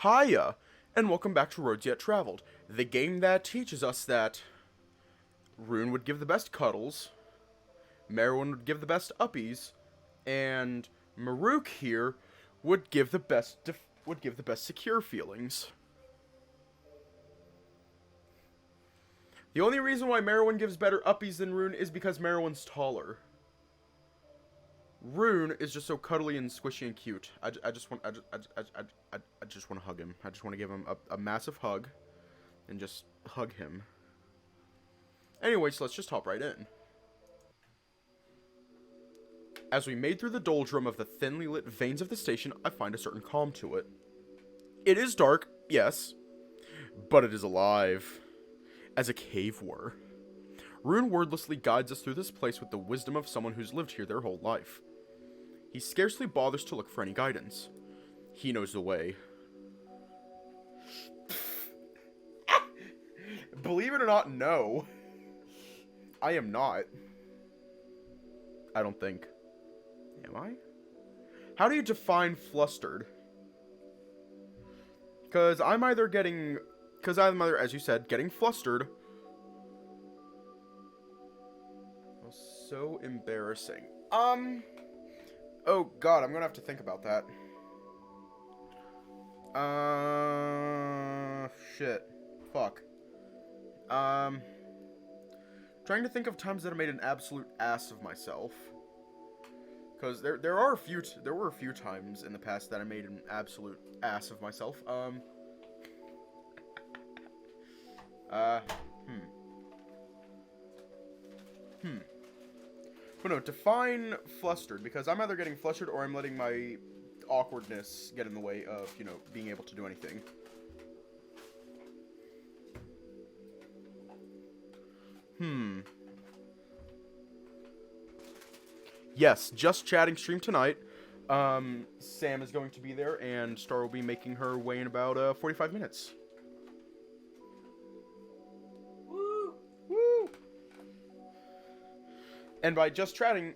Hiya, and welcome back to Roads Yet Traveled, the game that teaches us that Rune would give the best cuddles, Merwin would give the best uppies, and Maruk here would give the best secure feelings. The only reason why Merwin gives better uppies than Rune is because Merwin's taller. Rune is just so cuddly and squishy and cute. I just want to hug him. I just want to give him a massive hug, and just hug him. Anyway, so let's just hop right in. As we made through the doldrum of the thinly lit veins of the station, I find a certain calm to it. It is dark, yes, but it is alive, as a cave were. Rune wordlessly guides us through this place with the wisdom of someone who's lived here their whole life. He scarcely bothers to look for any guidance. He knows the way. Believe it or not, no. I am not. I don't think. Am I? How do you define flustered? Because I'm either, as you said, getting flustered. Oh, so embarrassing. Oh god, I'm gonna have to think about that. Shit. Fuck. Trying to think of times that I made an absolute ass of myself. Because there were a few times in the past that I made an absolute ass of myself. But no, define flustered, because I'm either getting flustered or I'm letting my awkwardness get in the way of, being able to do anything. Yes, just chatting stream tonight. Sam is going to be there, and Star will be making her way in about 45 minutes. And by just chatting,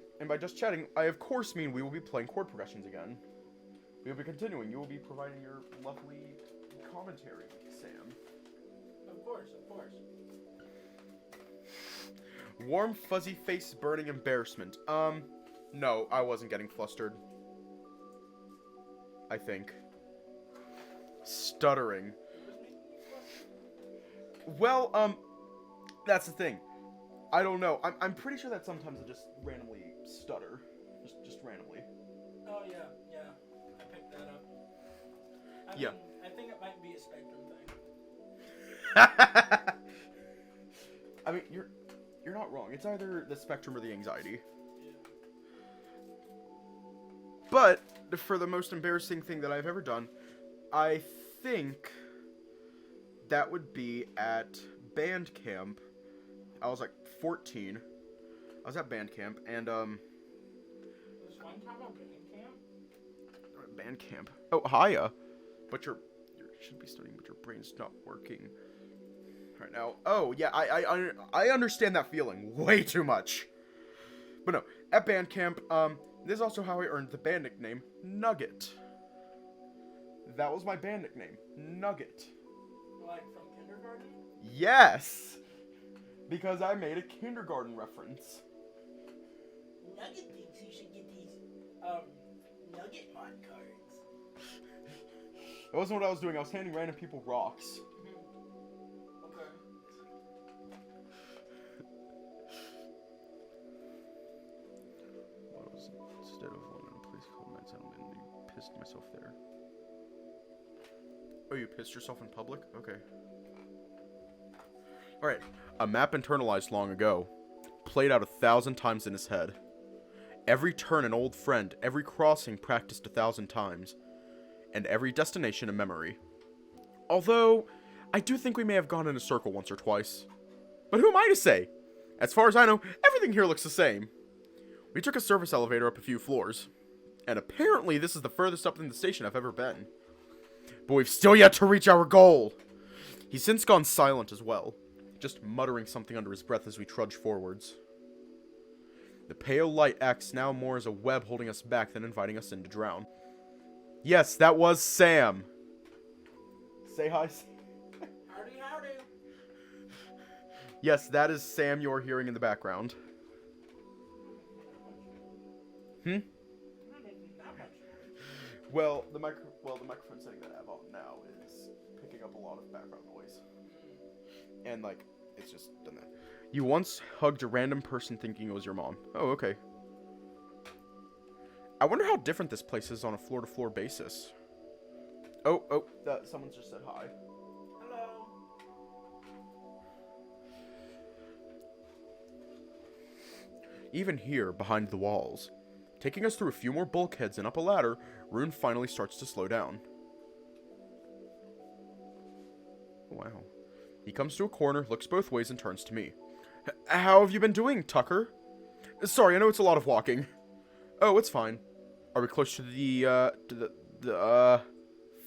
I of course mean we will be playing chord progressions again. We will be continuing. You will be providing your lovely commentary, Sam. Of course. Warm, fuzzy face, burning embarrassment. No, I wasn't getting flustered. I think. Stuttering. Well, that's the thing. I don't know. I'm pretty sure that sometimes I just randomly stutter. Just randomly. Oh, yeah. I picked that up. I think it might be a spectrum thing. I mean, you're not wrong. It's either the spectrum or the anxiety. Yeah. But, for the most embarrassing thing that I've ever done, I think that would be at band camp. I was like 14. I was at band camp, and There's one time at band camp. Oh, hiya. But you should be studying, but your brain's not working right now. Oh, yeah, I understand that feeling way too much. But no, at band camp, this is also how I earned the band nickname, Nugget. That was my band nickname, Nugget. Like from kindergarten? Yes! Because I made a kindergarten reference. Nugget thinks you should get these, Nugget mod cards. That wasn't what I was doing. I was handing random people rocks. Okay. What was it? Instead of one in a place called Mad Settlement, you pissed myself there. Oh, you pissed yourself in public? Okay. Alright. A map internalized long ago. Played out 1,000 times in his head. Every turn an old friend, every crossing practiced 1,000 times. And every destination a memory. Although, I do think we may have gone in a circle once or twice. But who am I to say? As far as I know, everything here looks the same. We took a service elevator up a few floors. And apparently this is the furthest up in the station I've ever been. But we've still yet to reach our goal. He's since gone silent as well. Just muttering something under his breath as we trudge forwards. The pale light acts now more as a web holding us back than inviting us in to drown. Yes, that was Sam. Say hi. Howdy, howdy. Yes, that is Sam you're hearing in the background. Hmm? I'm not making that much noise. Well, the microphone setting that I have on now is picking up a lot of background noise. And, like, it's just done that. You once hugged a random person thinking it was your mom. Oh, okay. I wonder how different this place is on a floor-to-floor basis. Oh, someone just said hi. Hello. Even here, behind the walls, taking us through a few more bulkheads and up a ladder, Rune finally starts to slow down. Wow. He comes to a corner, looks both ways, and turns to me. How have you been doing, Tucker? Sorry, I know it's a lot of walking. Oh, it's fine. Are we close to the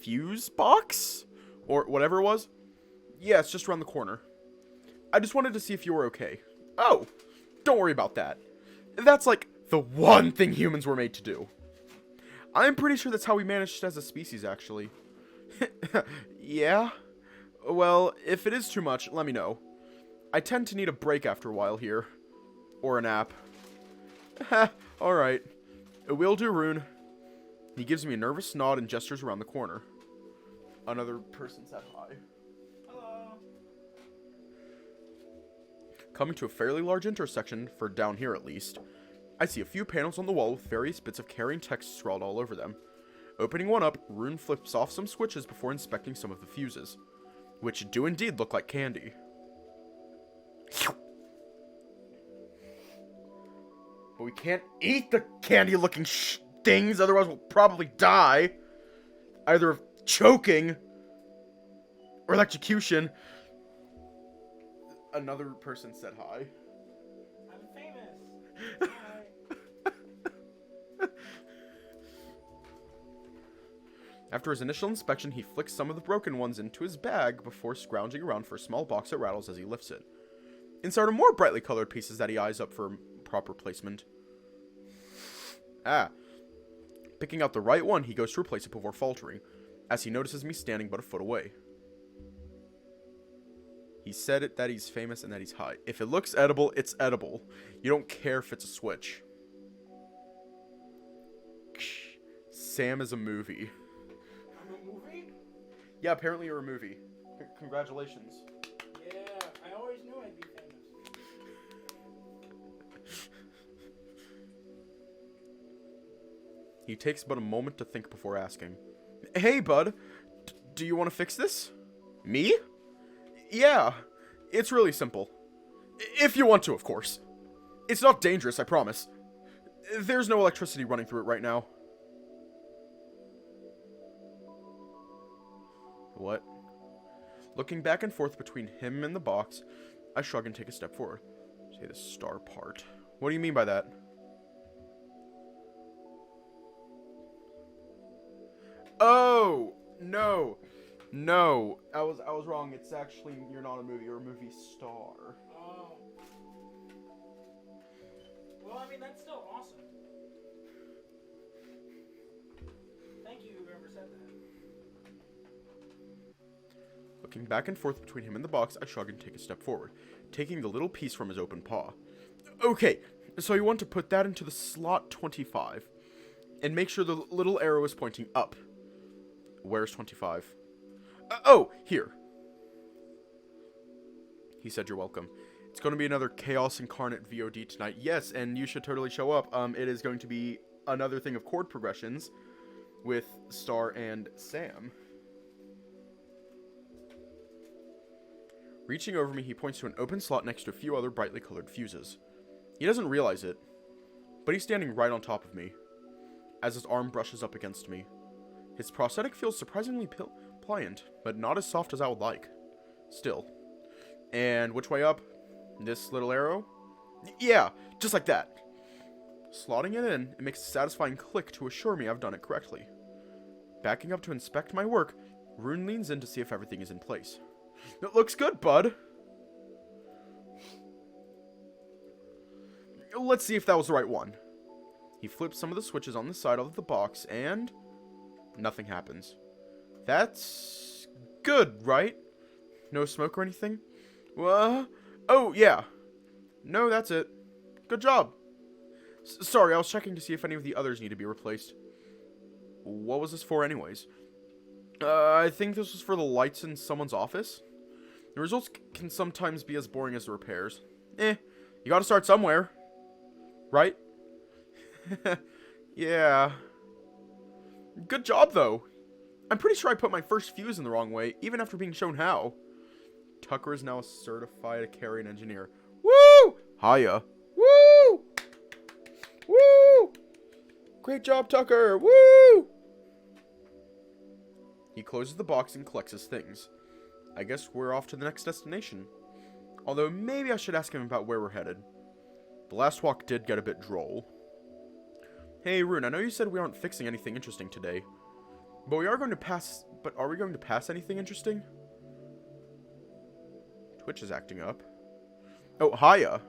fuse box? Or whatever it was? Yeah, it's just around the corner. I just wanted to see if you were okay. Oh, don't worry about that. That's like the one thing humans were made to do. I'm pretty sure that's how we managed as a species, actually. Yeah? Well, if it is too much, let me know. I tend to need a break after a while here. Or a nap. Alright. Will do, Rune. He gives me a nervous nod and gestures around the corner. Another person said hi. Hello. Coming to a fairly large intersection, for down here at least, I see a few panels on the wall with various bits of carrying text scrawled all over them. Opening one up, Rune flips off some switches before inspecting some of the fuses, which do indeed look like candy. But we can't eat the candy-looking things, otherwise we'll probably die. Either of choking or electrocution. Another person said hi. I'm famous. Hi. After his initial inspection, he flicks some of the broken ones into his bag before scrounging around for a small box that rattles as he lifts it. Inside are more brightly colored pieces that he eyes up for proper placement. Picking out the right one, he goes to replace it before faltering, as he notices me standing but a foot away. He said it that he's famous and that he's high. If it looks edible, it's edible. You don't care if it's a switch. Sam is a movie. I'm a movie? Yeah, apparently you're a movie. Congratulations. Yeah, I always knew I'd be famous. He takes but a moment to think before asking. Hey, bud. Do you want to fix this? Me? Yeah. It's really simple. If you want to, of course. It's not dangerous, I promise. There's no electricity running through it right now. What? Looking back and forth between him and the box, I shrug and take a step forward. Say the star part. What do you mean by that? Oh, no. No. I was wrong. It's actually, you're not a movie, you're a movie star. Oh. Well, I mean, that's still awesome. Thank you, whoever said that. Looking back and forth between him and the box, I shrug and take a step forward, taking the little piece from his open paw. Okay, so you want to put that into the slot 25, and make sure the little arrow is pointing up. Where's 25? Oh, here. He said you're welcome. It's going to be another Chaos Incarnate VOD tonight. Yes, and you should totally show up. It is going to be another thing of chord progressions with Star and Sam. Reaching over me, he points to an open slot next to a few other brightly colored fuses. He doesn't realize it, but he's standing right on top of me, as his arm brushes up against me. His prosthetic feels surprisingly pliant, but not as soft as I would like. Still. And which way up? This little arrow? Yeah, just like that. Slotting it in, it makes a satisfying click to assure me I've done it correctly. Backing up to inspect my work, Rune leans in to see if everything is in place. It looks good, bud. Let's see if that was the right one. He flips some of the switches on the side of the box, and nothing happens. That's Good, right? No smoke or anything? Oh, yeah. No, that's it. Good job. Sorry, I was checking to see if any of the others need to be replaced. What was this for anyways? I think this was for the lights in someone's office. The results can sometimes be as boring as the repairs. You gotta start somewhere. Right? Yeah. Good job, though. I'm pretty sure I put my first fuse in the wrong way, even after being shown how. Tucker is now a certified carrying engineer. Woo! Hiya. Woo! Woo! Great job, Tucker! Woo! He closes the box and collects his things. I guess we're off to the next destination. Although, maybe I should ask him about where we're headed. The last walk did get a bit droll. Hey, Rune, I know you said we aren't fixing anything interesting today. But are we going to pass anything interesting? Twitch is acting up. Oh, hiya.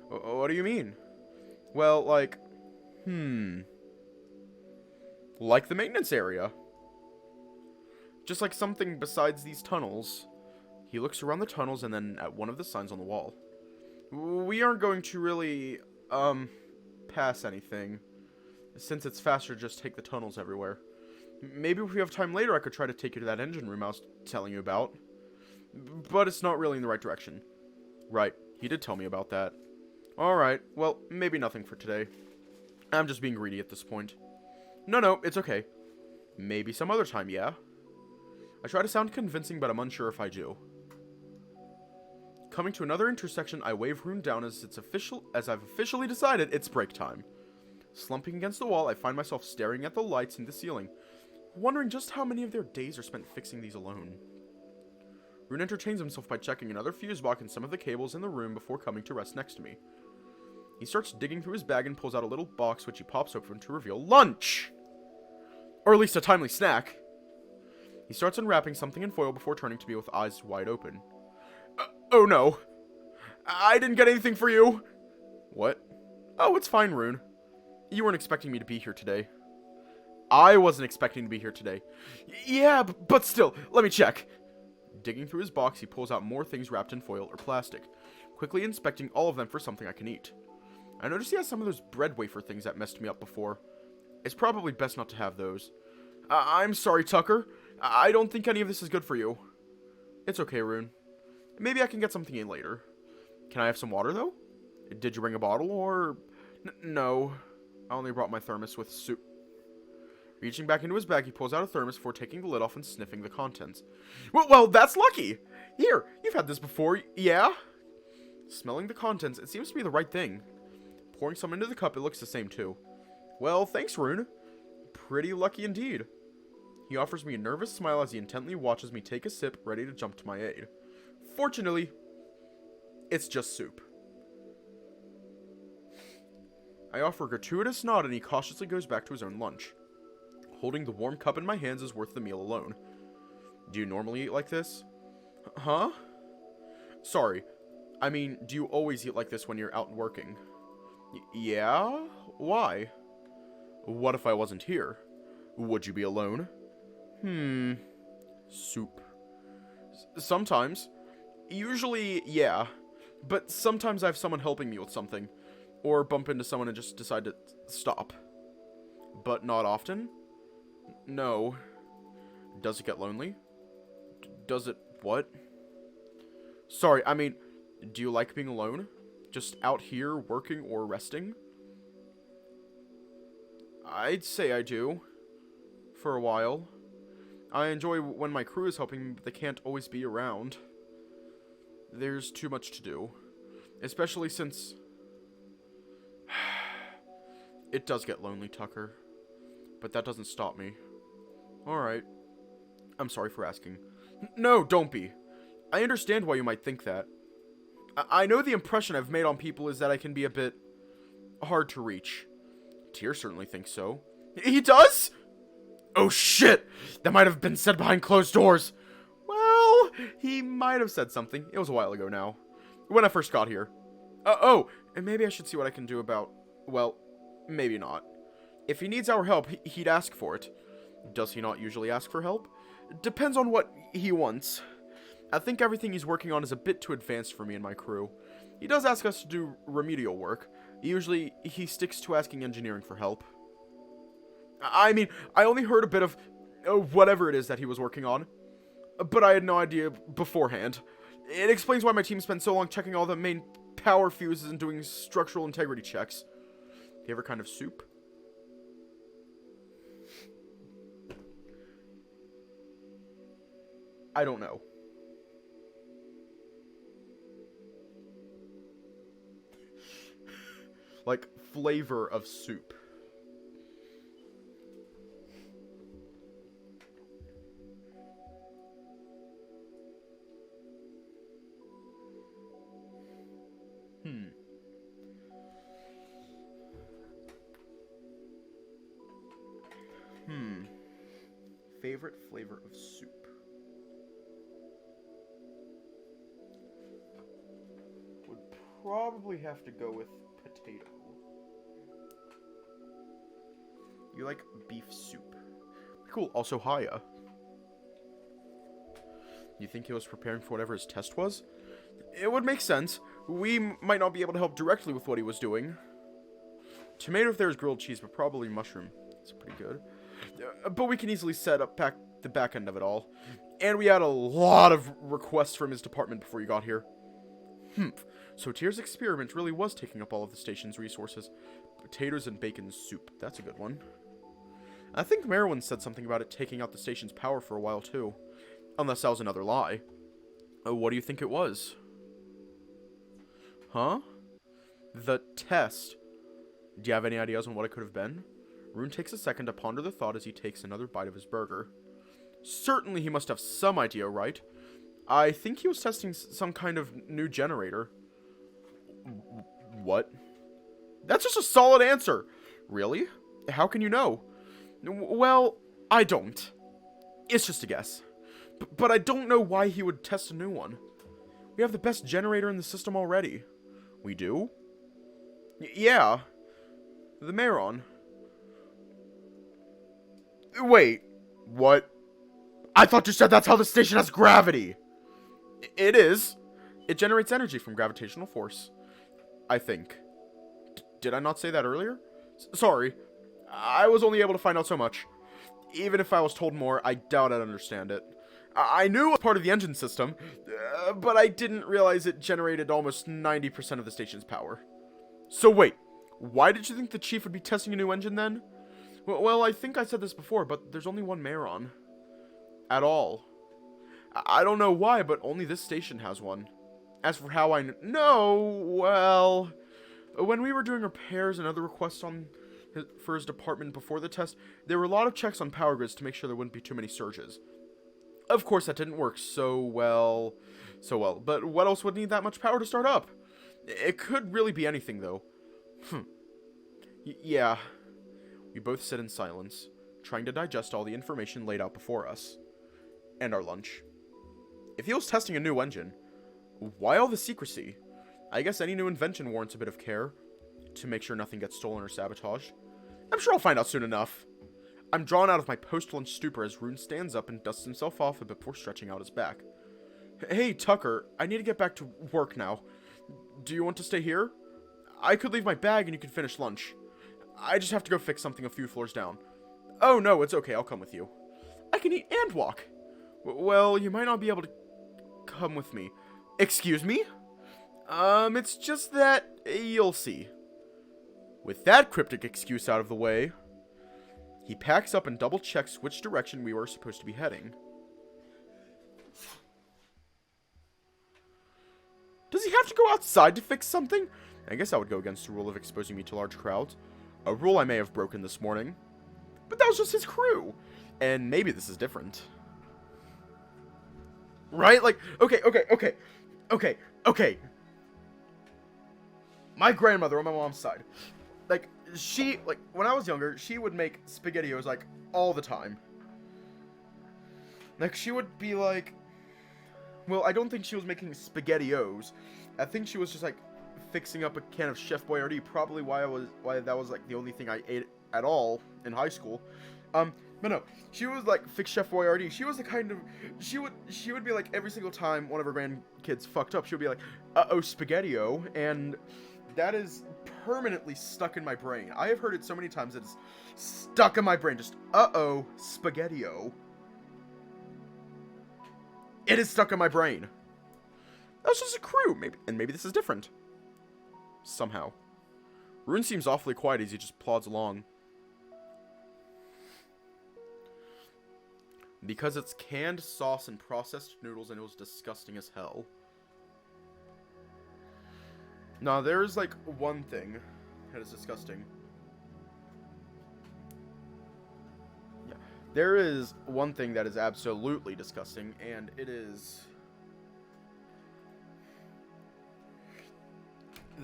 What do you mean? Well, like... Like the maintenance area. Just like something besides these tunnels. He looks around the tunnels and then at one of the signs on the wall. We aren't going to really, pass anything. Since it's faster to just take the tunnels everywhere. Maybe if we have time later, I could try to take you to that engine room I was telling you about. But it's not really in the right direction. Right, he did tell me about that. Alright, well, maybe nothing for today. I'm just being greedy at this point. No, it's okay. Maybe some other time, yeah? I try to sound convincing, but I'm unsure if I do. Coming to another intersection, I wave Rune down as I've officially decided it's break time. Slumping against the wall, I find myself staring at the lights in the ceiling, wondering just how many of their days are spent fixing these alone. Rune entertains himself by checking another fuse box and some of the cables in the room before coming to rest next to me. He starts digging through his bag and pulls out a little box which he pops open to reveal lunch! Or at least a timely snack. He starts unwrapping something in foil before turning to me with eyes wide open. Oh no! I didn't get anything for you! What? Oh, it's fine, Rune. You weren't expecting me to be here today. I wasn't expecting to be here today. Yeah, but still, let me check. Digging through his box, he pulls out more things wrapped in foil or plastic, quickly inspecting all of them for something I can eat. I noticed he has some of those bread wafer things that messed me up before. It's probably best not to have those. I'm sorry, Tucker. I don't think any of this is good for you. It's okay, Rune. Maybe I can get something in later. Can I have some water, though? Did you bring a bottle, or... No. I only brought my thermos with soup. Reaching back into his bag, he pulls out a thermos before taking the lid off and sniffing the contents. Well, that's lucky! Here, you've had this before, yeah? Smelling the contents, it seems to be the right thing. Pouring some into the cup, it looks the same too. Well, thanks, Rune. Pretty lucky indeed. He offers me a nervous smile as he intently watches me take a sip, ready to jump to my aid. Fortunately, it's just soup. I offer a gratuitous nod and he cautiously goes back to his own lunch. Holding the warm cup in my hands is worth the meal alone. Do you normally eat like this? Huh? Sorry. I mean, do you always eat like this when you're out working? Yeah? Why? What if I wasn't here? Would you be alone? Soup. Sometimes. Usually, yeah. But sometimes I have someone helping me with something. Or bump into someone and just decide to stop. But not often? No. Does it get lonely? Does it what? Sorry, I mean, do you like being alone? Just out here working or resting? I'd say I do. For a while. I enjoy when my crew is helping me, but they can't always be around. There's too much to do. Especially since... It does get lonely, Tucker. But that doesn't stop me. Alright. I'm sorry for asking. No, don't be. I understand why you might think that. I know the impression I've made on people is that I can be a bit... hard to reach. Tyr certainly thinks so. He does?! Oh shit! That might have been said behind closed doors! Well, he might have said something. It was a while ago now. When I first got here. Oh, and maybe I should see what I can do about... Well, maybe not. If he needs our help, he'd ask for it. Does he not usually ask for help? Depends on what he wants. I think everything he's working on is a bit too advanced for me and my crew. He does ask us to do remedial work. Usually, he sticks to asking engineering for help. I mean, I only heard a bit of whatever it is that he was working on, but I had no idea beforehand. It explains why my team spent so long checking all the main power fuses and doing structural integrity checks. Favorite kind of soup? I don't know. Like, flavor of soup. Favorite flavor of soup. Would probably have to go with potato. You like beef soup. Cool, also Haya. You think he was preparing for whatever his test was? It would make sense. We might not be able to help directly with what he was doing. Tomato if there's grilled cheese, but probably mushroom. It's pretty good. But we can easily set up the back end of it all. And we had a lot of requests from his department before you got here. So Tyr's experiment really was taking up all of the station's resources. Potatoes and bacon soup. That's a good one. I think Merwin said something about it taking out the station's power for a while too. Unless that was another lie. What do you think it was? Huh? The test. Do you have any ideas on what it could have been? Rune takes a second to ponder the thought as he takes another bite of his burger. Certainly he must have some idea, right? I think he was testing some kind of new generator. What? That's just a solid answer. Really? How can you know? Well, I don't. It's just a guess. But I don't know why he would test a new one. We have the best generator in the system already. We do? Yeah. The Meron. Wait. What? I thought you said that's how the station has gravity. It is. It generates energy from gravitational force. I think. Did I not say that earlier? Sorry. I was only able to find out so much. Even if I was told more, I doubt I'd understand it. I knew it was part of the engine system, but I didn't realize it generated almost 90% of the station's power. So wait, why did you think the chief would be testing a new engine then? Well, I think I said this before, but there's only one Meron. At all. I don't know why, but only this station has one. As for how I know, well, when we were doing repairs and other requests for his department before the test, there were a lot of checks on power grids to make sure there wouldn't be too many surges. Of course, that didn't work so well, but what else would need that much power to start up? It could really be anything, though. Yeah. We both sit in silence, trying to digest all the information laid out before us. And our lunch. If he was testing a new engine, why all the secrecy? I guess any new invention warrants a bit of care, to make sure nothing gets stolen or sabotaged. I'm sure I'll find out soon enough. I'm drawn out of my post-lunch stupor as Rune stands up and dusts himself off a bit before stretching out his back. Hey, Tucker, I need to get back to work now. Do you want to stay here? I could leave my bag and you could finish lunch. I just have to go fix something a few floors down. Oh, no, it's okay, I'll come with you. I can eat and walk. Well, you might not be able to come with me. Excuse me? It's just that you'll see. With that cryptic excuse out of the way, he packs up and double checks which direction we were supposed to be heading. Does he have to go outside to fix something? I guess that would go against the rule of exposing me to large crowds. A rule I may have broken this morning. But that was just his crew. And maybe this is different. Right? Like, okay. My grandmother on my mom's side. Like, when I was younger, she would make Spaghettios, like, all the time. Like, she would be like... Well, I don't think she was making Spaghettios. I think she was just, like, fixing up a can of Chef Boyardee. Probably why that was, like, the only thing I ate at all in high school. But no, she was like fix Chef Boyardee. She was the kind of she would be like every single time one of her grandkids fucked up, she would be like, "Uh-oh, Spaghettio," and that is permanently stuck in my brain. I have heard it so many times that it's stuck in my brain. Just uh-oh, Spaghettio. It is stuck in my brain. That's just a crew, maybe this is different. Somehow. Rune seems awfully quiet as he just plods along. Because it's canned sauce and processed noodles and it was disgusting as hell. Now, there's like one thing that is disgusting. Yeah. There is one thing that is absolutely disgusting, and it is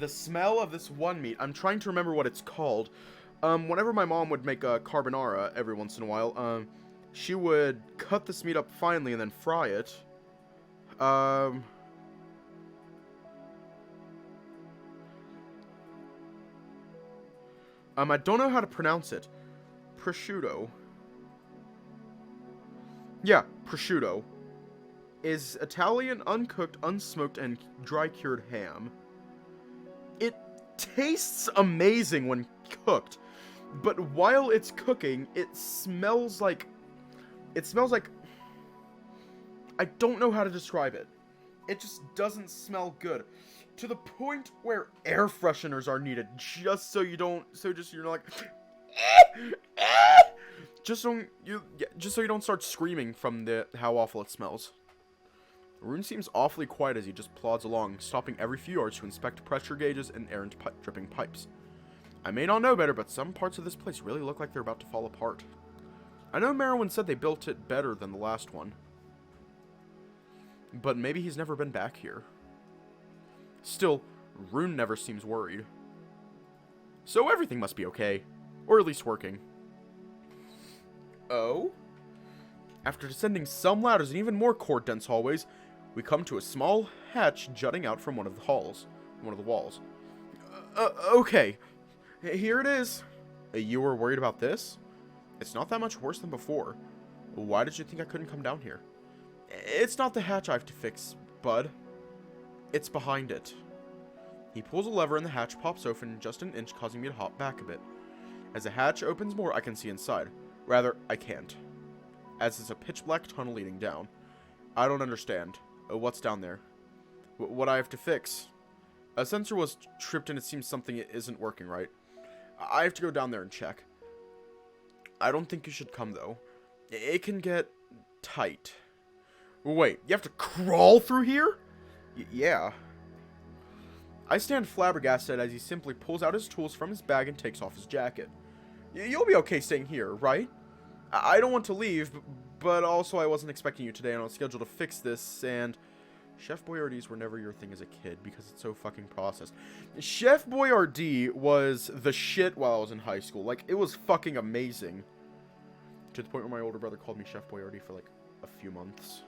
the smell of this one meat. I'm trying to remember what it's called. Whenever my mom would make a carbonara every once in a while, she would cut this meat up finely and then fry it. I don't know how to pronounce it. Prosciutto. Yeah, prosciutto. Is Italian, uncooked, unsmoked, and dry-cured ham. It tastes amazing when cooked, but while it's cooking, it smells like... I don't know how to describe it. It just doesn't smell good. To the point where air fresheners are needed, just so you don't, you're like, just so you don't start screaming from how awful it smells. Rune seems awfully quiet as he just plods along, stopping every few yards to inspect pressure gauges and errant dripping pipes. I may not know better, but some parts of this place really look like they're about to fall apart. I know Merwin said they built it better than the last one, but maybe he's never been back here. Still, Rune never seems worried. So everything must be okay. Or at least working. Oh? After descending some ladders and even more cord-dense hallways, we come to a small hatch jutting out from one of the walls. Okay. Here it is. You were worried about this? It's not that much worse than before. Why did you think I couldn't come down here? It's not the hatch I have to fix, bud. It's behind it. He pulls a lever and the hatch pops open just an inch, causing me to hop back a bit. As the hatch opens more, I can see inside. Rather, I can't. As it's a pitch-black tunnel leading down. I don't understand. What's down there? What I have to fix? A sensor was tripped and it seems something isn't working right. I have to go down there and check. I don't think you should come, though. It can get tight. Wait, you have to crawl through here? Yeah. I stand flabbergasted as he simply pulls out his tools from his bag and takes off his jacket. You'll be okay staying here, right? I don't want to leave, but also I wasn't expecting you today and I was scheduled to fix this, and Chef Boyardees were never your thing as a kid because it's so fucking processed. Chef Boyardee was the shit while I was in high school. Like, it was fucking amazing. To the point where my older brother called me Chef Boyardee for like a few months.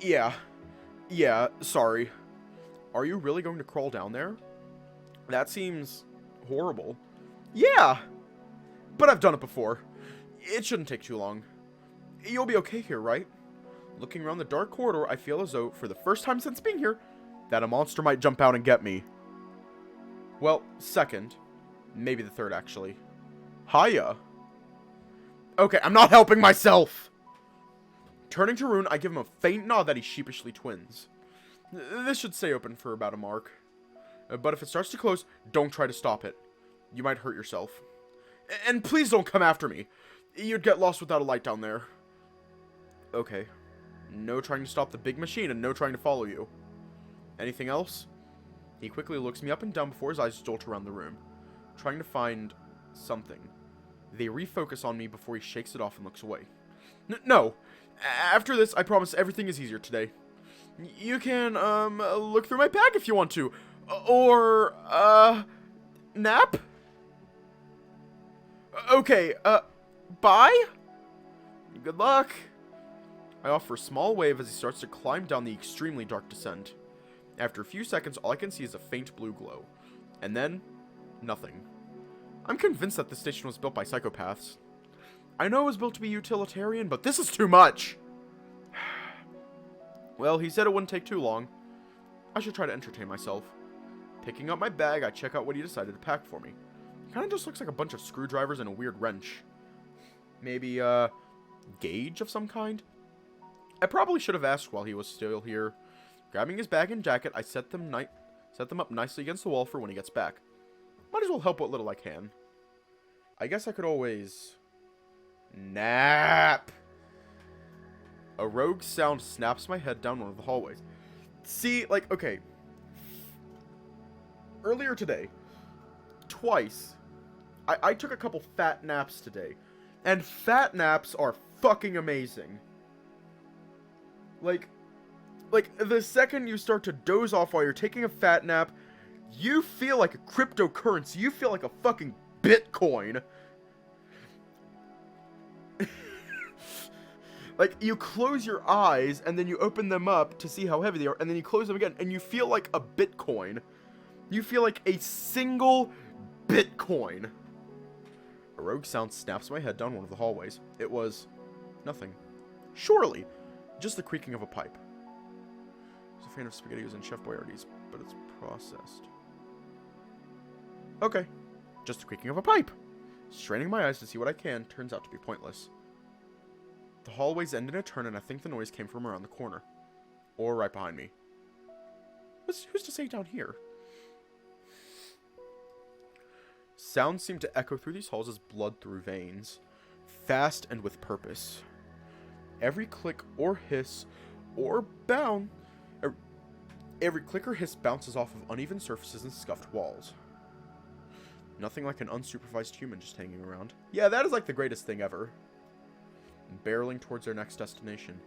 Yeah, sorry. Are you really going to crawl down there? That seems horrible. Yeah, but I've done it before. It shouldn't take too long. You'll be okay here, right? Looking around the dark corridor, I feel as though, for the first time since being here, that a monster might jump out and get me. Well, second. Maybe the third, actually. Hiya. Okay, I'm not helping myself! Turning to Rune, I give him a faint nod that he sheepishly twins. This should stay open for about a mark. But if it starts to close, don't try to stop it. You might hurt yourself. And please don't come after me. You'd get lost without a light down there. Okay. No trying to stop the big machine and no trying to follow you. Anything else? He quickly looks me up and down before his eyes jolt around the room, trying to find something. They refocus on me before he shakes it off and looks away. No! After this, I promise everything is easier today. You can, look through my bag if you want to. Or, nap? Okay, bye? Good luck. I offer a small wave as he starts to climb down the extremely dark descent. After a few seconds, all I can see is a faint blue glow. And then, nothing. I'm convinced that this station was built by psychopaths. I know it was built to be utilitarian, but this is too much! Well, he said it wouldn't take too long. I should try to entertain myself. Picking up my bag, I check out what he decided to pack for me. Kinda just looks like a bunch of screwdrivers and a weird wrench. Maybe, gauge of some kind? I probably should have asked while he was still here. Grabbing his bag and jacket, I set them up nicely against the wall for when he gets back. Might as well help what little I can. I guess I could always... nap! A rogue sound snaps my head down one of the hallways. See, like, okay. Earlier today, twice, I took a couple fat naps today. And fat naps are fucking amazing. Like, the second you start to doze off while you're taking a fat nap, you feel like a cryptocurrency. You feel like a fucking Bitcoin. Like, you close your eyes, and then you open them up to see how heavy they are, and then you close them again, and you feel like a Bitcoin. You feel like a single Bitcoin. A rogue sound snaps my head down one of the hallways. It was... nothing. Surely. Just the creaking of a pipe. I was a fan of Spaghettios and Chef Boyardee's, but it's processed. Okay. Just the creaking of a pipe. Straining my eyes to see what I can turns out to be pointless. The hallways end in a turn, and I think the noise came from around the corner. Or right behind me. Who's to say down here? Sounds seem to echo through these halls as blood through veins. Fast and with purpose. Every click or hiss or bound... Every click or hiss bounces off of uneven surfaces and scuffed walls. Nothing like an unsupervised human just hanging around. Yeah, that is like the greatest thing ever. Barreling towards their next destination.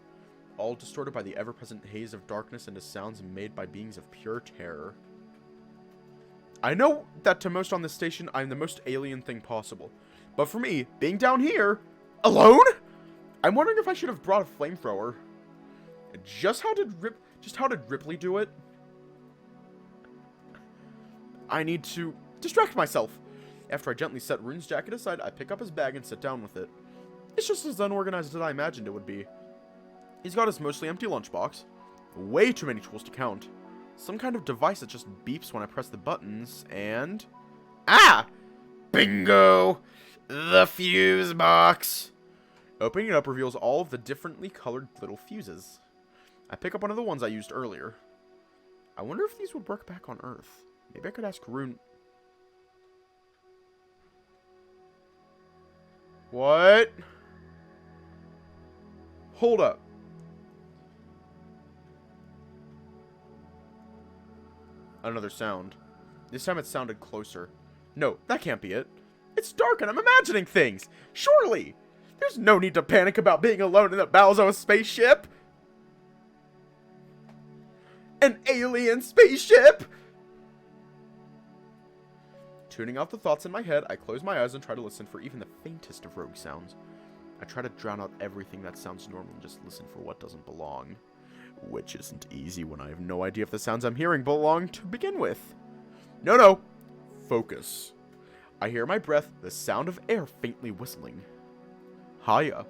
All distorted by the ever-present haze of darkness and to sounds made by beings of pure terror. I know that to most on this station, I'm the most alien thing possible. But for me, being down here, alone? I'm wondering if I should have brought a flamethrower. Just how did Ripley do it? I need to distract myself. After I gently set Rune's jacket aside, I pick up his bag and sit down with it. It's just as unorganized as I imagined it would be. He's got his mostly empty lunchbox. Way too many tools to count. Some kind of device that just beeps when I press the buttons, and... ah! Bingo! The fuse box! Opening it up reveals all of the differently colored little fuses. I pick up one of the ones I used earlier. I wonder if these would work back on Earth. Maybe I could ask Rune... What? Hold up. Another sound. This time it sounded closer. No, that can't be it. It's dark and I'm imagining things. Surely. There's no need to panic about being alone in the bowels of a spaceship. An alien spaceship! Tuning out the thoughts in my head, I close my eyes and try to listen for even the faintest of rogue sounds. I try to drown out everything that sounds normal and just listen for what doesn't belong. Which isn't easy when I have no idea if the sounds I'm hearing belong to begin with. No. Focus. I hear my breath, the sound of air faintly whistling. Hiya.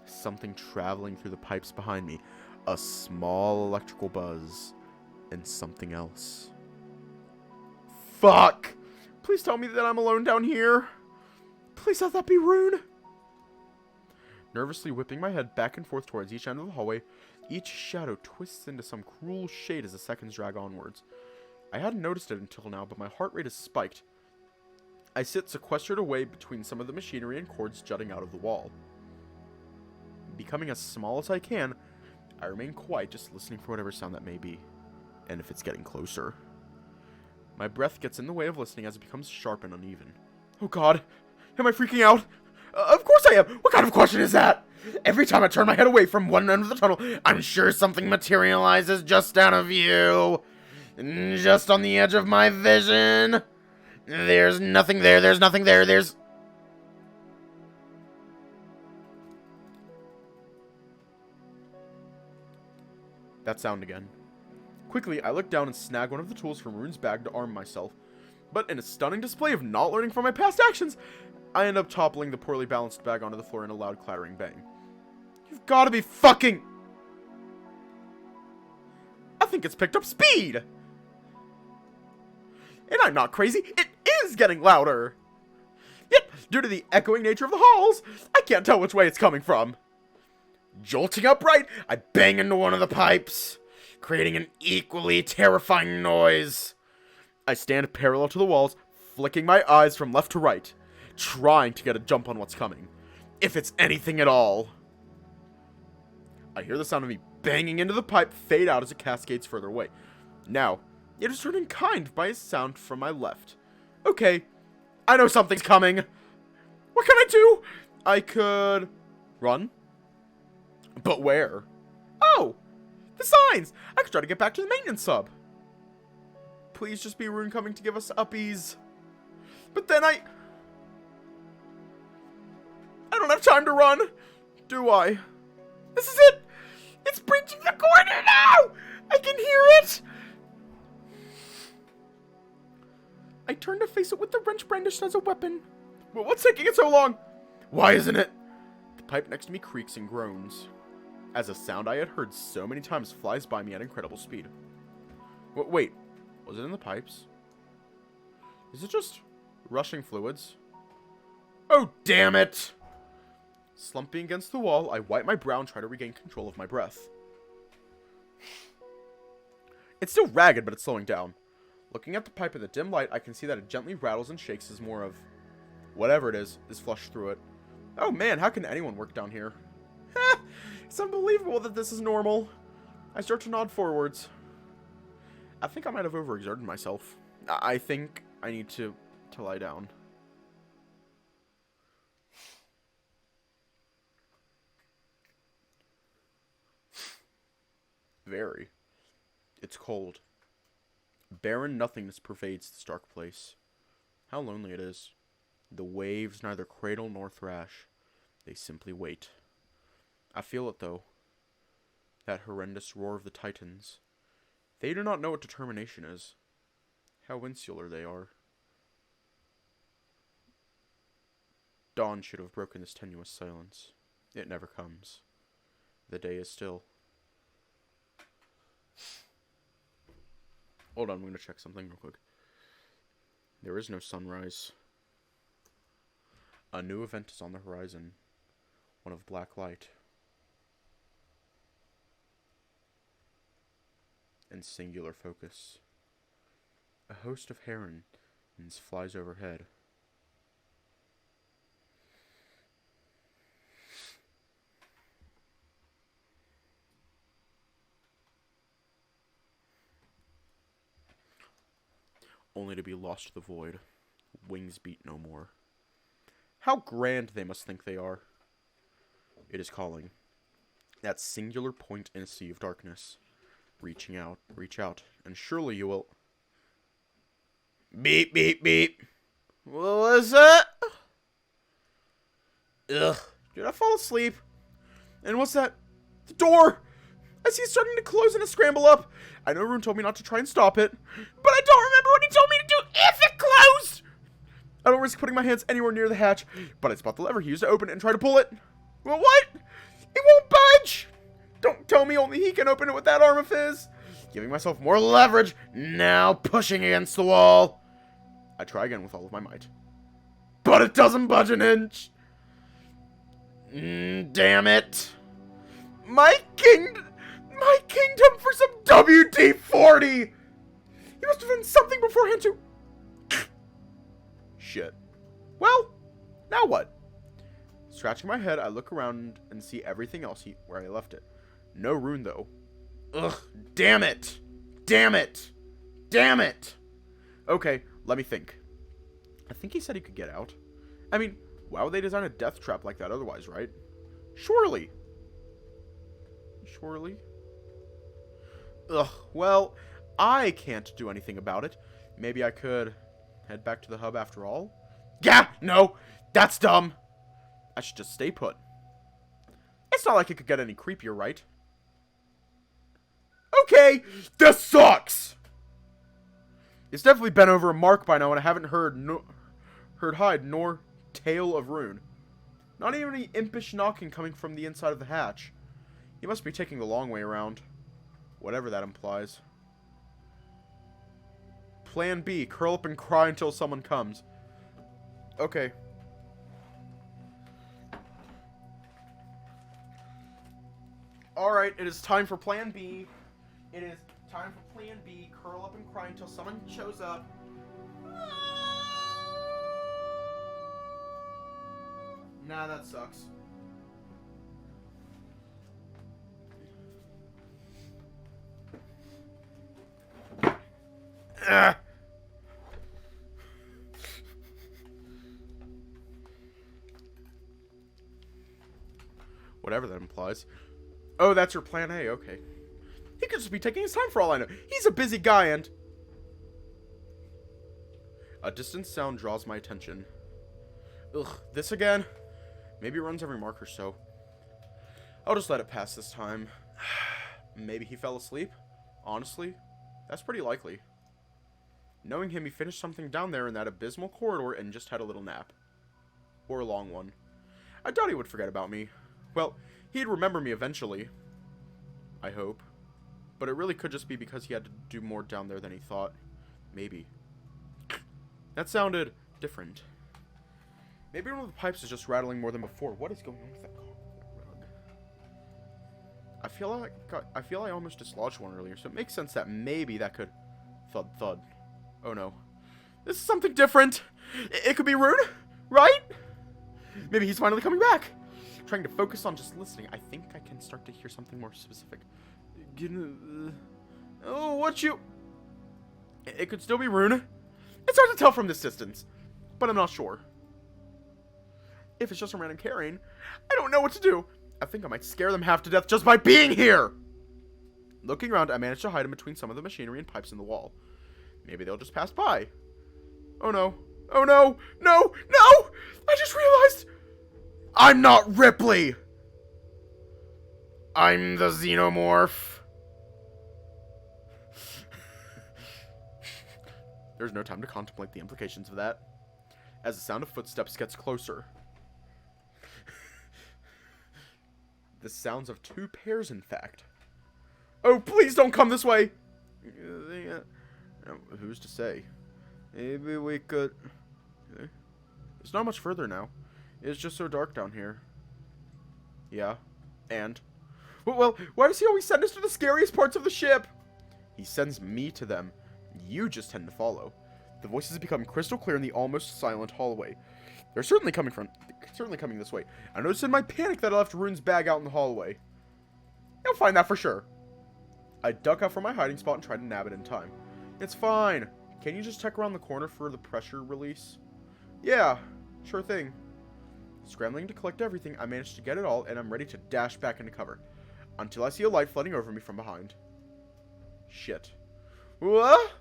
Something traveling through the pipes behind me. A small electrical buzz. And something else. Fuck! Please tell me that I'm alone down here. Please let that be Rune. Nervously whipping my head back and forth towards each end of the hallway, each shadow twists into some cruel shade as the seconds drag onwards. I hadn't noticed it until now, but my heart rate is spiked. I sit sequestered away between some of the machinery and cords jutting out of the wall. Becoming as small as I can, I remain quiet, just listening for whatever sound that may be. And if it's getting closer. My breath gets in the way of listening as it becomes sharp and uneven. Oh god, am I freaking out? Of course I am! What kind of question is that? Every time I turn my head away from one end of the tunnel, I'm sure something materializes just out of view. Just on the edge of my vision. There's nothing there, there's nothing there, there's... That sound again. Quickly, I look down and snag one of the tools from Rune's bag to arm myself. But in a stunning display of not learning from my past actions, I end up toppling the poorly balanced bag onto the floor in a loud clattering bang. You've got to be fucking... I think it's picked up speed! And I'm not crazy, it is getting louder! Yet, due to the echoing nature of the halls, I can't tell which way it's coming from. Jolting upright, I bang into one of the pipes, creating an equally terrifying noise. I stand parallel to the walls, flicking my eyes from left to right, trying to get a jump on what's coming, if it's anything at all. I hear the sound of me banging into the pipe fade out as it cascades further away. Now, it is turned in kind by a sound from my left. Okay, I know something's coming. What can I do? I could run. But where? Oh, the signs! I could try to get back to the maintenance sub. Please just be Rune coming to give us uppies. But then I don't have time to run, do I? This is it! It's breaching the corner now! I can hear it! I turn to face it with the wrench brandished as a weapon. But what's taking it so long? Why isn't it? The pipe next to me creaks and groans, as a sound I had heard so many times flies by me at incredible speed. Wait, was it in the pipes? Is it just rushing fluids? Oh, damn it! Slumping against the wall, I wipe my brow and try to regain control of my breath. It's still ragged, but it's slowing down. Looking at the pipe in the dim light, I can see that it gently rattles and shakes as more of whatever it is flushed through it. Oh man, how can anyone work down here? It's unbelievable that this is normal. I start to nod forwards. I think I might have overexerted myself. I think I need to lie down. Very. It's cold. Barren nothingness pervades this dark place. How lonely it is. The waves neither cradle nor thrash. They simply wait. I feel it, though. That horrendous roar of the Titans. They do not know what determination is. How insular they are. Dawn should have broken this tenuous silence. It never comes. The day is still. Hold on, I'm going to check something real quick. There is no sunrise. A new event is on the horizon. One of Blacklight. And singular focus. A host of herons flies overhead. Only to be lost to the void. Wings beat no more. How grand they must think they are. It is calling. That singular point in a sea of darkness. Reaching out, reach out, and surely you will... Beep, beep, beep. What was that? Ugh. Did I fall asleep? And what's that? The door! I see it starting to close and a scramble up. I know Rune told me not to try and stop it, but I don't remember what he told me to do if it closed! I don't risk putting my hands anywhere near the hatch, but I spot the lever he used to open it and try to pull it. Well, what? It won't budge! Don't tell me only he can open it with that arm of his. Giving myself more leverage, now pushing against the wall. I try again with all of my might. But it doesn't budge an inch. Damn it. My kingdom for some WD-40! He must have done something beforehand to... Shit. Well, now what? Scratching my head, I look around and see everything else where I left it. No Rune, though. Ugh, damn it! Damn it! Damn it! Okay, let me think. I think he said he could get out. I mean, why would they design a death trap like that otherwise, right? Surely. Surely. Ugh, well, I can't do anything about it. Maybe I could head back to the hub after all? Yeah, no, that's dumb. I should just stay put. It's not like it could get any creepier, right? Okay, this sucks! It's definitely been over a mark by now, and I haven't heard hide nor tail of rune. Not even any impish knocking coming from the inside of the hatch. He must be taking the long way around. Whatever that implies. Plan B, curl up and cry until someone comes. Okay. Alright, it is time for Plan B. It is time for Plan B, curl up and cry until someone shows up. Nah, that sucks. Ugh. Whatever that implies. Oh, that's your plan A, okay. He could just be taking his time for all I know. He's a busy guy and... A distant sound draws my attention. Ugh, this again? Maybe it runs every mark or so. I'll just let it pass this time. Maybe he fell asleep? Honestly, that's pretty likely. Knowing him, he finished something down there in that abysmal corridor and just had a little nap. Or a long one. I doubt he would forget about me. Well, he'd remember me eventually. I hope. But it really could just be because he had to do more down there than he thought. Maybe. That sounded different. Maybe one of the pipes is just rattling more than before. What is going on with that rug? I feel I almost dislodged one earlier, so it makes sense that maybe that could... Thud, thud. Oh no. This is something different. It could be Rune, right? Maybe he's finally coming back. Trying to focus on just listening. I think I can start to hear something more specific. Oh, what you... It could still be Rune. It's hard to tell from this distance, but I'm not sure. If it's just a random carrying, I don't know what to do. I think I might scare them half to death just by being here. Looking around, I managed to hide in between some of the machinery and pipes in the wall. Maybe they'll just pass by. Oh no. Oh no. No. No! I just realized... I'm not Ripley! I'm the xenomorph. There's no time to contemplate the implications of that. As the sound of footsteps gets closer. The sounds of two pairs, in fact. Oh, please don't come this way! Who's to say? Maybe we could... It's not much further now. It's just so dark down here. Yeah. And? Well, why does he always send us to the scariest parts of the ship? He sends me to them. You just tend to follow. The voices become crystal clear in the almost silent hallway. They're certainly coming this way. I noticed in my panic that I left Rune's bag out in the hallway. You'll find that for sure. I duck out from my hiding spot and try to nab it in time. It's fine. Can you just check around the corner for the pressure release? Yeah, sure thing. Scrambling to collect everything, I manage to get it all, and I'm ready to dash back into cover. Until I see a light flooding over me from behind. Shit. What?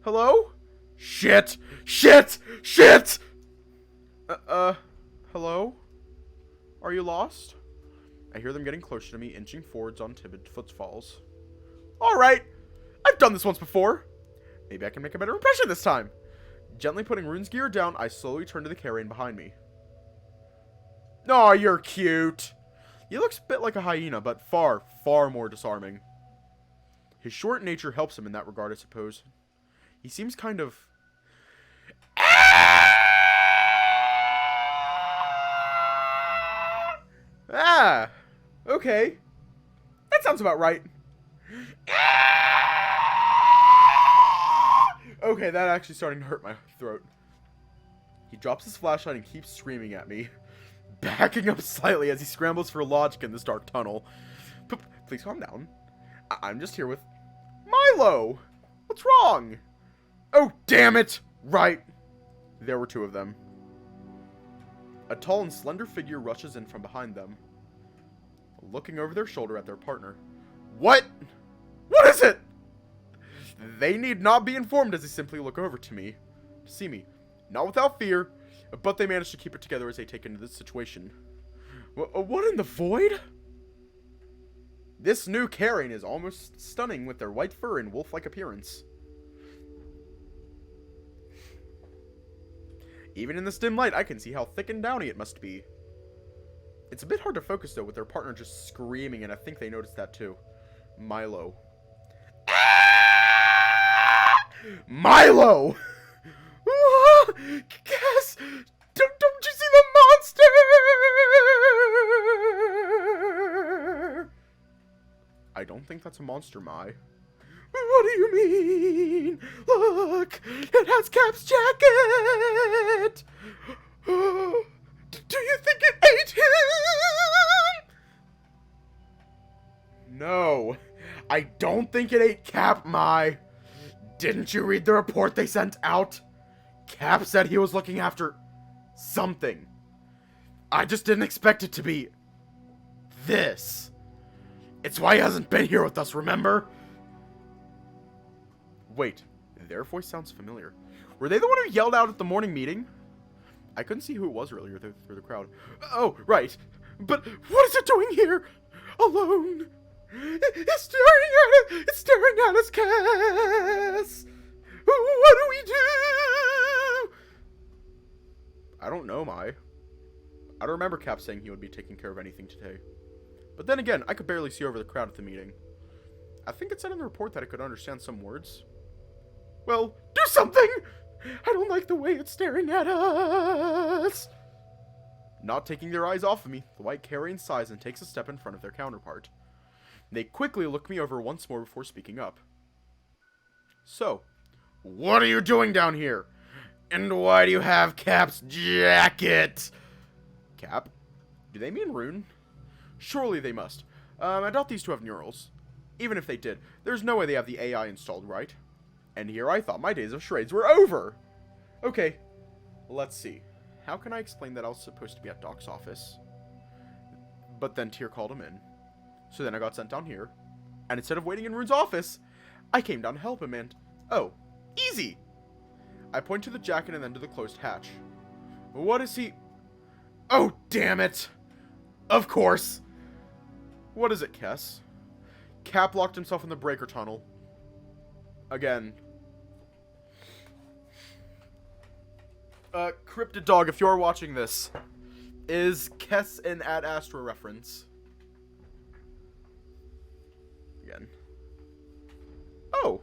Hello? Shit! Shit! Shit! Hello? Are you lost? I hear them getting closer to me, inching forwards on timid footfalls. Alright! I've done this once before! Maybe I can make a better impression this time! Gently putting Rune's gear down, I slowly turn to the carrion behind me. Aw, you're cute! He looks a bit like a hyena, but far, far more disarming. His short nature helps him in that regard, I suppose. He seems kind of... Ah! Okay. That sounds about right. Okay, that actually starting to hurt my throat. He drops his flashlight and keeps screaming at me. Backing up slightly as he scrambles for logic in this dark tunnel. Please calm down. I'm just here with... Milo! What's wrong? Oh, damn it! Right. There were two of them. A tall and slender figure rushes in from behind them, looking over their shoulder at their partner. What? What is it? They need not be informed as they simply look over to see me. Not without fear, but they manage to keep it together as they take into this situation. What in the void? This new carrion is almost stunning with their white fur and wolf-like appearance. Even in this dim light, I can see how thick and downy it must be. It's a bit hard to focus, though, with their partner just screaming, and I think they noticed that, too. Milo. Milo! Cass! Don't you see the monster? I don't think that's a monster, Mai. What do you mean? Look! It has Cap's jacket! Do you think it ate him? No. I don't think it ate Cap, Mai. Didn't you read the report they sent out? Cap said he was looking after something. I just didn't expect it to be this. It's why he hasn't been here with us, remember? Wait, their voice sounds familiar. Were they the one who yelled out at the morning meeting? I couldn't see who it was earlier through the crowd. Oh, right. But what is it doing here? Alone. It's staring at us, Cass. What do we do? I don't know, Mai. I don't remember Cap saying he would be taking care of anything today. But then again, I could barely see over the crowd at the meeting. I think it said in the report that it could understand some words. Well, do something! I don't like the way it's staring at us! Not taking their eyes off of me, the white carrion sighs and takes a step in front of their counterpart. They quickly look me over once more before speaking up. So, what are you doing down here? And why do you have Cap's jacket? Cap? Do they mean Rune? Surely they must. I doubt these two have neurals. Even if they did, there's no way they have the AI installed, right? And here I thought my days of charades were over. Okay, let's see. How can I explain that I was supposed to be at Doc's office? But then Tyr called him in. So then I got sent down here. And instead of waiting in Rune's office, I came down to help him and... Oh, easy! I point to the jacket and then to the closed hatch. What is he... Oh, damn it! Of course! What is it, Kess? Cap locked himself in the breaker tunnel. Again. Cryptid Dog, if you're watching this, is Kess an Ad Astra reference? Again. Oh!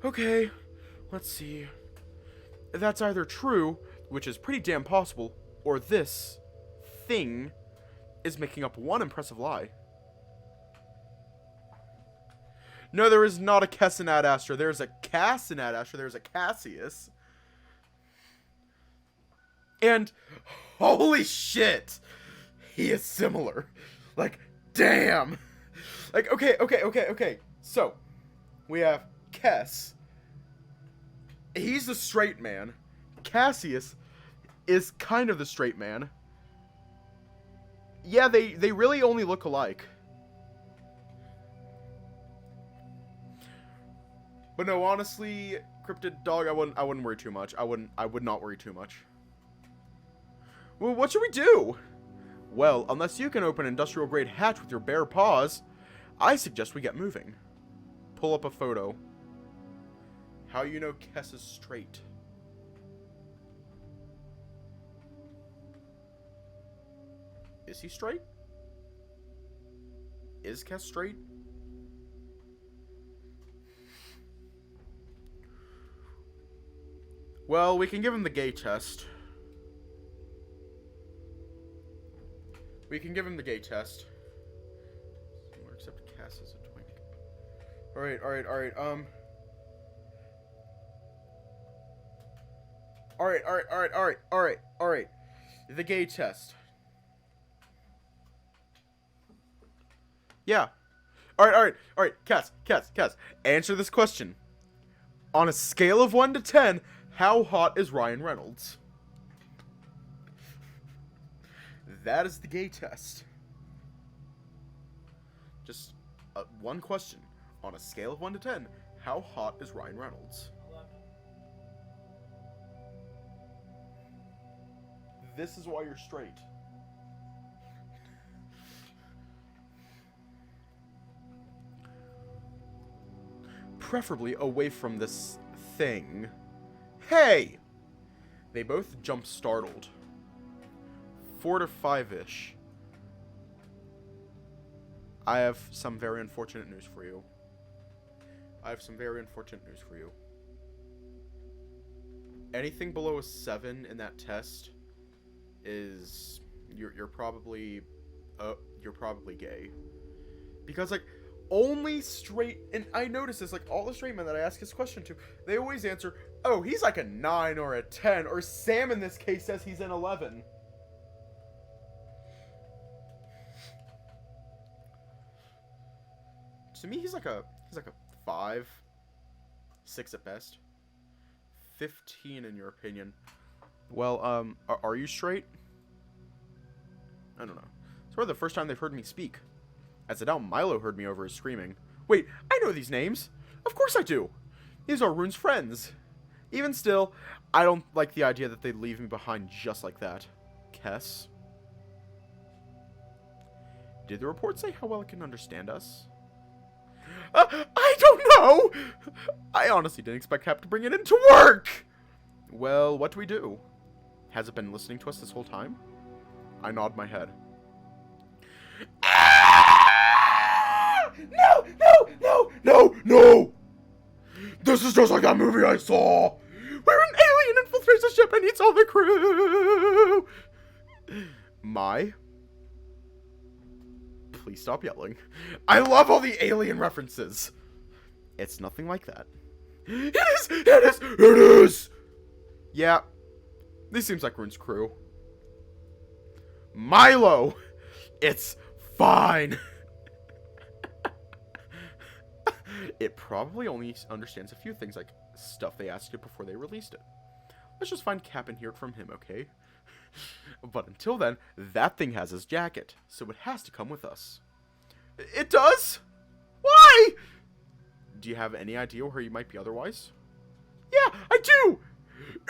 Okay, let's see. That's either true, which is pretty damn possible, or this thing is making up one impressive lie. No, there is not a Kess in Ad Astra. There's a Cass in Ad Astra. There's a Cassius. And, holy shit, he is similar. Like, damn. Like, okay. So, we have Kess. He's the straight man. Cassius is kind of the straight man. Yeah, they really only look alike. But no, honestly, Cryptid Dog, I wouldn't worry too much. I would not worry too much. Well, what should we do? Well, unless you can open an industrial grade hatch with your bare paws, I suggest we get moving. Pull up a photo. How you know Kess is straight? Is he straight? Is Kess straight? Well, we can give him the gay test. Except Cass is a twink. Alright. Alright. The gay test. Yeah. Alright. Cass. Answer this question. On a scale of 1 to 10, how hot is Ryan Reynolds? That is the gay test. Just one question. On a scale of 1 to 10, how hot is Ryan Reynolds? 11. This is why you're straight. Preferably away from this thing. Hey! They both jump startled. 4 to 5-ish. I have some very unfortunate news for you. Anything below a 7 in that test is you're probably gay. Because like only straight, and I notice this, like all the straight men that I ask this question to, they always answer, oh, he's like a 9 or a 10, or Sam in this case says he's an 11. To me, he's like a 5, 6 at best. 15 in your opinion. Well, are you straight? I don't know. It's probably the first time they've heard me speak. As now Milo heard me over his screaming. Wait, I know these names. Of course I do. These are Rune's friends. Even still, I don't like the idea that they'd leave me behind just like that. Kess? Did the report say how well it can understand us? I don't know! I honestly didn't expect Cap to bring it into work! Well, what do we do? Has it been listening to us this whole time? I nod my head. No! No! This is just like that movie I saw! Where an alien infiltrates a ship and eats all the crew! Please stop yelling. I love all the alien references. It's nothing like that. It is! Yeah, this seems like Rune's crew. Milo! It's fine! It probably only understands a few things, like stuff they asked it before they released it. Let's just find Cap and hear it from him, okay? But until then, that thing has his jacket, so it has to come with us. It does? Why? Do you have any idea where he might be otherwise? Yeah, I do!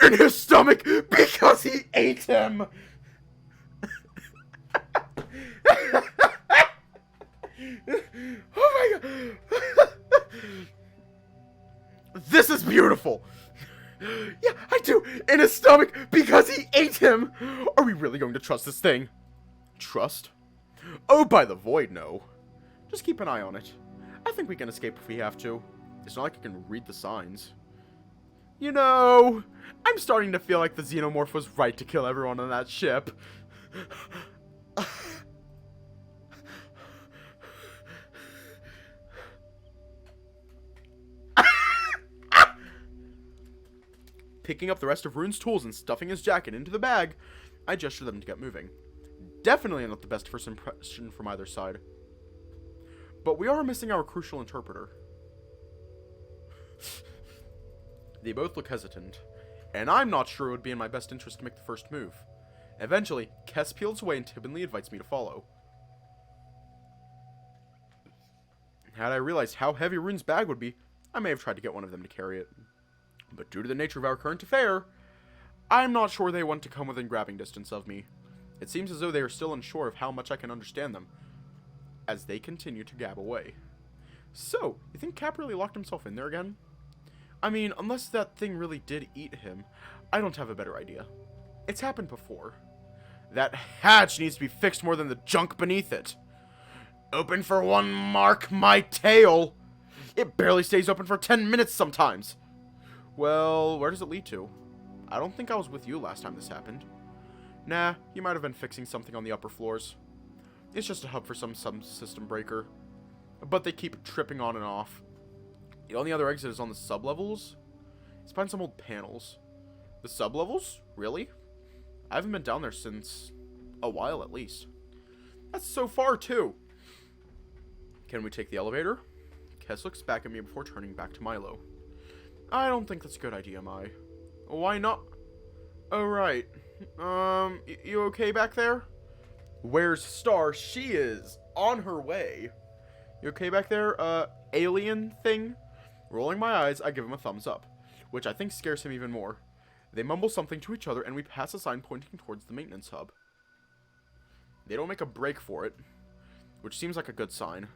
In his stomach, because he ate him! Oh my god! This is beautiful! Yeah, I do! In his stomach, because he ate him! Are we really going to trust this thing? Trust? Oh, by the void, no. Just keep an eye on it. I think we can escape if we have to. It's not like I can read the signs. You know, I'm starting to feel like the xenomorph was right to kill everyone on that ship. Picking up the rest of Rune's tools and stuffing his jacket into the bag, I gesture them to get moving. Definitely not the best first impression from either side. But we are missing our crucial interpreter. They both look hesitant, and I'm not sure it would be in my best interest to make the first move. Eventually, Kess peels away and timidly invites me to follow. Had I realized how heavy Rune's bag would be, I may have tried to get one of them to carry it. But due to the nature of our current affair, I'm not sure they want to come within grabbing distance of me. It seems as though they are still unsure of how much I can understand them, as they continue to gab away. So, you think Cap really locked himself in there again? I mean, unless that thing really did eat him, I don't have a better idea. It's happened before. That hatch needs to be fixed more than the junk beneath it. Open for one, mark my tail! It barely stays open for 10 minutes sometimes! Well, where does it lead to? I don't think I was with you last time this happened. Nah, you might have been fixing something on the upper floors. It's just a hub for some system breaker. But they keep tripping on and off. The only other exit is on the sublevels. Let's find some old panels. The sublevels? Really? I haven't been down there since a while at least. That's so far too. Can we take the elevator? Kess looks back at me before turning back to Milo. I don't think that's a good idea, Mai. Why not? Oh, right. You okay back there? Where's Star? She is on her way. You okay back there, alien thing? Rolling my eyes, I give him a thumbs up, which I think scares him even more. They mumble something to each other, and we pass a sign pointing towards the maintenance hub. They don't make a break for it, which seems like a good sign.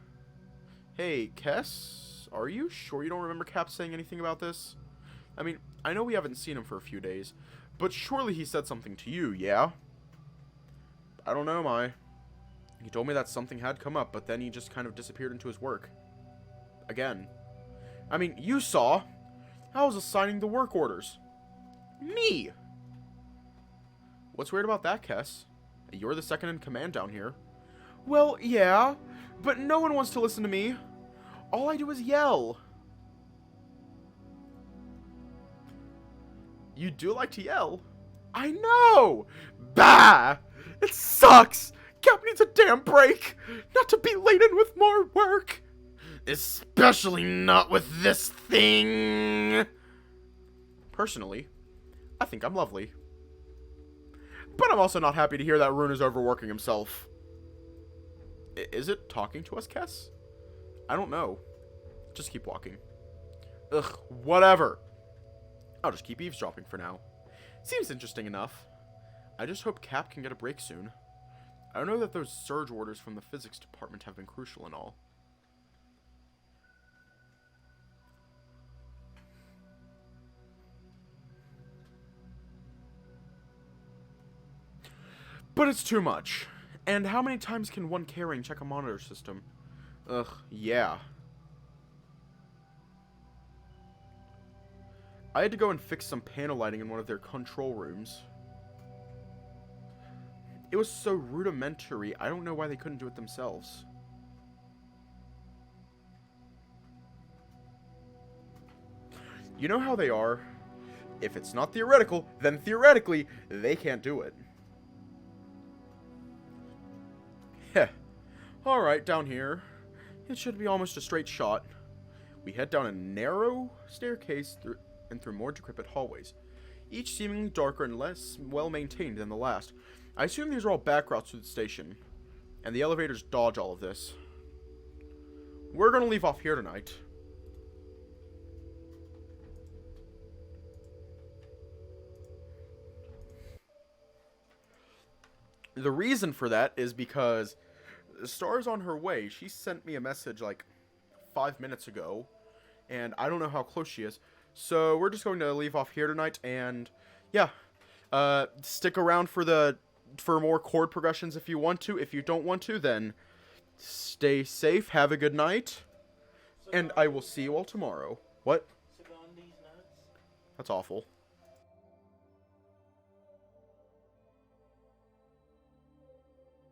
Hey, Kess, are you sure you don't remember Cap saying anything about this? I mean, I know we haven't seen him for a few days, But surely he said something to you, yeah? I don't know, Mai. He told me that something had come up, but then he just kind of disappeared into his work. Again. I mean, you saw. I was assigning the work orders. Me! What's weird about that, Kess? You're the second in command down here. Well, yeah, but no one wants to listen to me. All I do is yell. You do like to yell. I know! Bah! It sucks! Cap needs a damn break! Not to be laden with more work! Especially not with this thing! Personally, I think I'm lovely. But I'm also not happy to hear that Rune is overworking himself. Is it talking to us, Kess? I don't know. Just keep walking. Ugh, whatever. I'll just keep eavesdropping for now. Seems interesting enough. I just hope Cap can get a break soon. I know that those surge orders from the physics department have been crucial and all. But it's too much. And how many times can one carrying check a monitor system? Ugh, yeah. I had to go and fix some panel lighting in one of their control rooms. It was so rudimentary, I don't know why they couldn't do it themselves. You know how they are? If it's not theoretical, then theoretically, they can't do it. Heh. Alright, down here. It should be almost a straight shot. We head down a narrow staircase through more decrepit hallways, each seemingly darker and less well-maintained than the last. I assume these are all back routes to the station, and the elevators dodge all of this. We're gonna leave off here tonight. The reason for that is because Star's on her way. She sent me a message like 5 minutes ago, and I don't know how close she is. So we're just going to leave off here tonight, and yeah, stick around for more chord progressions if you want to. If you don't want to, then stay safe, have a good night, and I will see you all tomorrow. What? That's awful.